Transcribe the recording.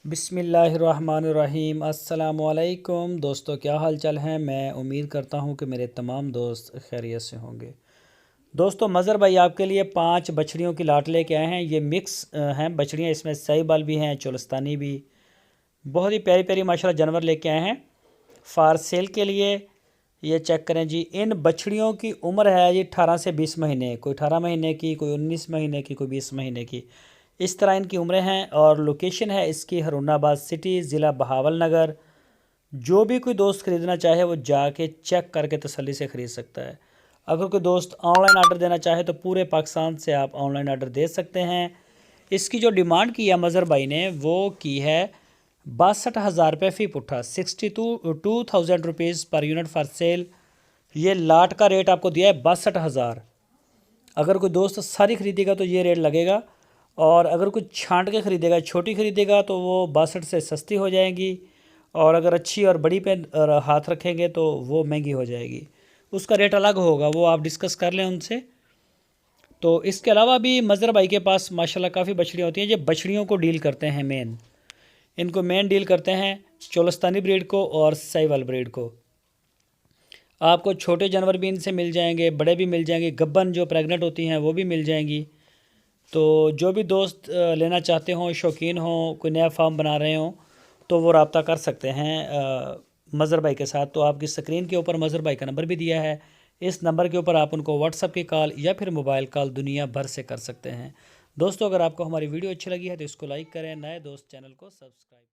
बिस्मिल्लाहिर्रहमानिर्रहीम। अस्सलामुअलैकुम दोस्तों, क्या हाल चाल हैं। मैं उम्मीद करता हूं कि मेरे तमाम दोस्त खैरियत से होंगे। दोस्तों, मज़र भाई आपके लिए 5 बछड़ियों की लाट लेके आए हैं। ये मिक्स हैं बछड़ियाँ, इसमें साहिबाल भी हैं, चोलस्तानी भी। बहुत ही प्यारी प्यारी माशाल्लाह जानवर लेके आए हैं फार सेल के लिए। ये चेक करें जी, इन बछड़ियों की उम्र है जी 18 से 20 महीने। कोई 18 महीने की, कोई 19 महीने की, कोई 20 महीने की, इस तरह इनकी उम्रें हैं। और लोकेशन है इसकी हरूनाबाद सिटी, ज़िला बहावल नगर। जो भी कोई दोस्त ख़रीदना चाहे वो जाके चेक करके तसल्ली से ख़रीद सकता है। अगर कोई दोस्त ऑनलाइन आर्डर देना चाहे तो पूरे पाकिस्तान से आप ऑनलाइन आर्डर दे सकते हैं। इसकी जो डिमांड की है मज़र भाई ने, वो की है 62,000 रुपये फ़ी पुट्ठा, 62,000 rupees per unit for sale. ये लाट का रेट आपको दिया है 62,000। अगर कोई दोस्त सारी ख़रीदेगा तो ये रेट लगेगा, और अगर कुछ छांट के ख़रीदेगा, छोटी ख़रीदेगा तो वो 62 से सस्ती हो जाएगी, और अगर अच्छी और बड़ी पे हाथ रखेंगे तो वो महंगी हो जाएगी। उसका रेट अलग होगा, वो आप डिस्कस कर लें उनसे। तो इसके अलावा भी मज़र भाई के पास माशाल्लाह काफ़ी बछड़ियाँ होती हैं। ये बछड़ियों को डील करते हैं इनको मेन डील करते हैं चोलस्तानी ब्रीड को और साहिवाल ब्रीड को। आपको छोटे जानवर भी इनसे मिल जाएंगे, बड़े भी मिल जाएंगे, गब्बन जो प्रेग्नेंट होती हैं वो भी मिल जाएंगी। तो जो भी दोस्त लेना चाहते हों, शौकीन हों, कोई नया फार्म बना रहे हों, तो वो रब्ता कर सकते हैं मज़र भाई के साथ। तो आपकी स्क्रीन के ऊपर मज़र भाई का नंबर भी दिया है। इस नंबर के ऊपर आप उनको व्हाट्सअप की कॉल या फिर मोबाइल कॉल दुनिया भर से कर सकते हैं। दोस्तों, अगर आपको हमारी वीडियो अच्छी लगी है तो इसको लाइक करें, नए दोस्त चैनल को सब्सक्राइब